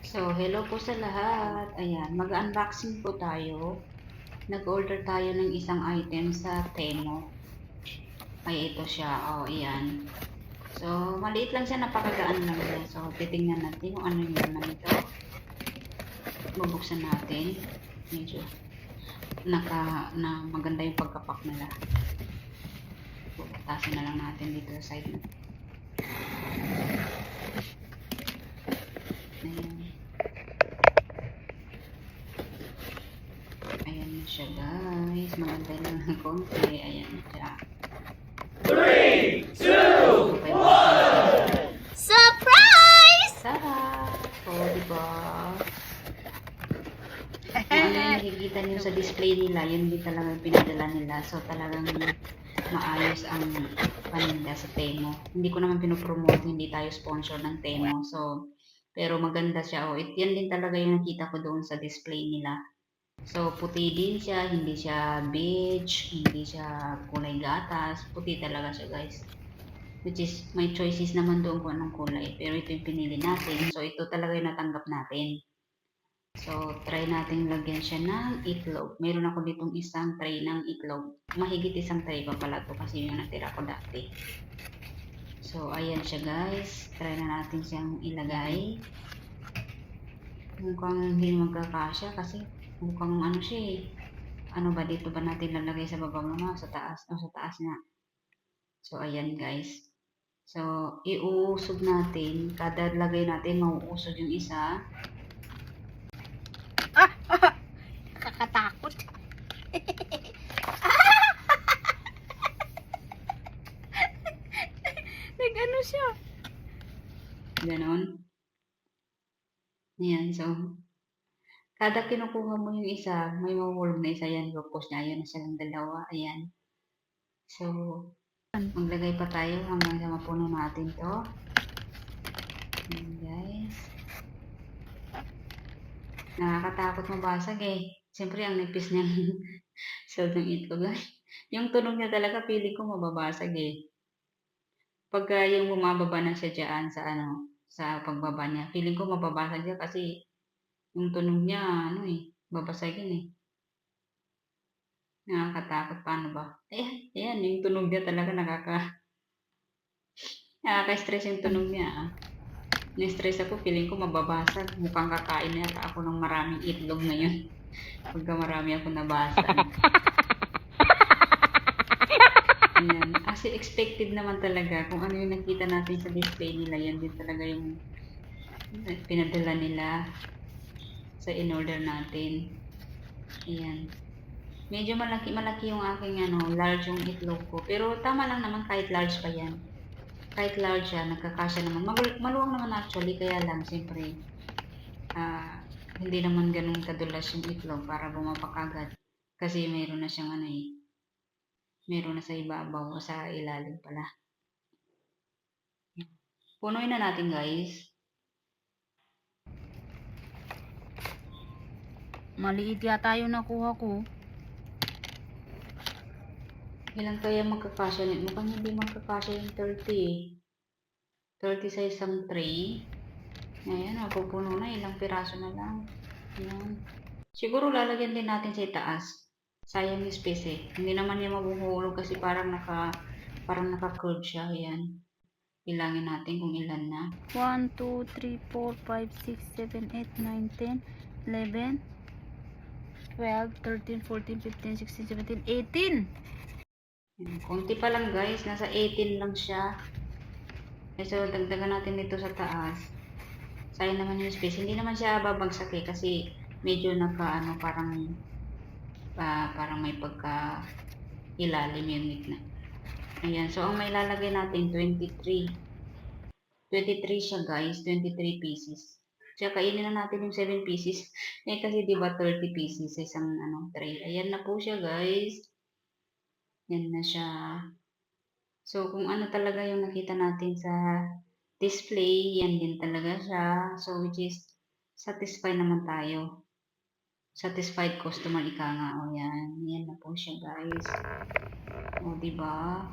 So, hello po sa lahat. Ayan, mag-unboxing po tayo. Nag-order tayo ng isang item sa Temo. Ay, ito siya. Oh, ayan. So, maliit lang siya, napakagaan lang siya. So, titingnan natin kung ano yung naman ito. Bubuksan natin. Medyo maganda yung pagkapak nila. Bubutasin na lang natin dito sa side na. Ayan. Ayan na siya, guys. Maganda lang ng konti. Ayan na siya. 3, 2, 1! Surprise! Sarap! O, diba? Kung ano yung nakikita nyo sa display nila, yun din talaga yung pinadala nila. So, talagang maayos ang paninda sa Temo. Hindi ko naman pinopromote, hindi tayo sponsor ng Temo. So, pero maganda siya. O, yan din talaga yung nakita ko doon sa display nila. So, puti din siya, hindi siya beige, hindi siya kulay gatas. Puti talaga siya, guys. Which is, may choices naman doon kung anong kulay. Pero ito yung pinili natin. So, ito talaga yung natanggap natin. So, try natin lagyan siya ng itlog. Meron ako ditong isang tray ng itlog. Mahigit isang tray pa pala to kasi yung natira ko dati. So, ayan siya, guys. Try na natin siyang ilagay. Mukhang hindi magkakasya kasi mukhang ano siya eh. Ano ba dito ba natin lalagay sa baba mo na? Sa taas. O, sa taas nga. So, ayan, guys. So, iuusog natin. Kada lagay natin, mauusog yung isa. Kakatakot. Nag-ano siya? Ganon. Ayan, so, kada kinukuha mo yung isa, may mawulog na isa yan. Lupos niya, ayan na silang dalawa. Ayan. So, maglagay pa tayo hanggang sa mapuno natin to. Ayan, guys. Nakakatakot mabasag eh. Siyempre, ang nipis niyang sod ng itlog. Yung tunog niya talaga, feeling ko mababasag eh. Pagka yung bumababa na siya dyan sa ano, sa pagbaba niya, feeling ko mababasag siya kasi yung tunog niya, ano eh, babasagin eh. Nakakatakot, paano ba? Ayan, yung tunog niya talaga nakaka-stress yung tunog niya ah. Na-stress ako, feeling ko mababasag. Mukhang kakain na yata ako ng maraming itlog na yun. Pagka marami ako nabasag. Ayan. Kasi expected naman talaga kung ano yung nakita natin sa display nila, yan din talaga yung pinadala nila sa in-order natin. Ayan. Medyo malaki yung aking large yung itlog ko. Pero tama lang naman kahit large pa yan. Kahit large siya, nagkakasya naman. Maluwang naman actually, kaya lang, siyempre, hindi naman ganun kadulas yung itlog para bumapak agad. Kasi meron na siyang meron na sa ibabaw o sa ilalim pala. Punuin na natin, guys. Maliit yata yung nakuha ko. Ilan kaya magkakasya nito? Mukhang hindi magkakasya yung 30 eh. 30 sa isang tray. Ayan, pupuno na. Ilang piraso na lang. Ayan. Siguro lalagyan din natin sa itaas. Sayang yung space eh. Hindi naman niya mabuhulog kasi parang naka-curve siya. Ayan. Bilangin natin kung ilan na. 1, 2, 3, 4, 5, 6, 7, 8, 9, 10, 11, 12, 13, 14, 15, 16, 17, 18. Ayan. Konti pa lang, guys. Nasa 18 lang siya. So, dagdagan natin dito sa taas. Sayang naman yung space. Hindi naman siya babagsak eh. Kasi medyo parang may pagka ilalim yung na. Ayan. So, ang may lalagay natin, 23. 23 siya, guys. 23 pieces. Kaya kainin na natin yung 7 pieces. Eh, kasi diba 30 pieces sa isang tray. Ayan na po siya, guys. Yan na siya. So, kung ano talaga yung nakita natin sa display, yan din talaga siya. So, which is, satisfied naman tayo. Satisfied customer ika nga. O, yan. Yan na po siya, guys. O, diba?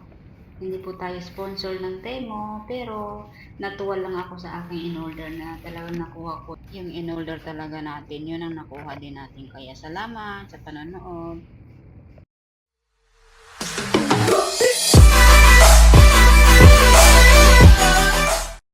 Hindi po tayo sponsor ng Temo, pero natuwa lang ako sa aking in-order na talagang nakuha ko. Yung in-order talaga natin, yun ang nakuha din natin. Kaya salamat sa panonood.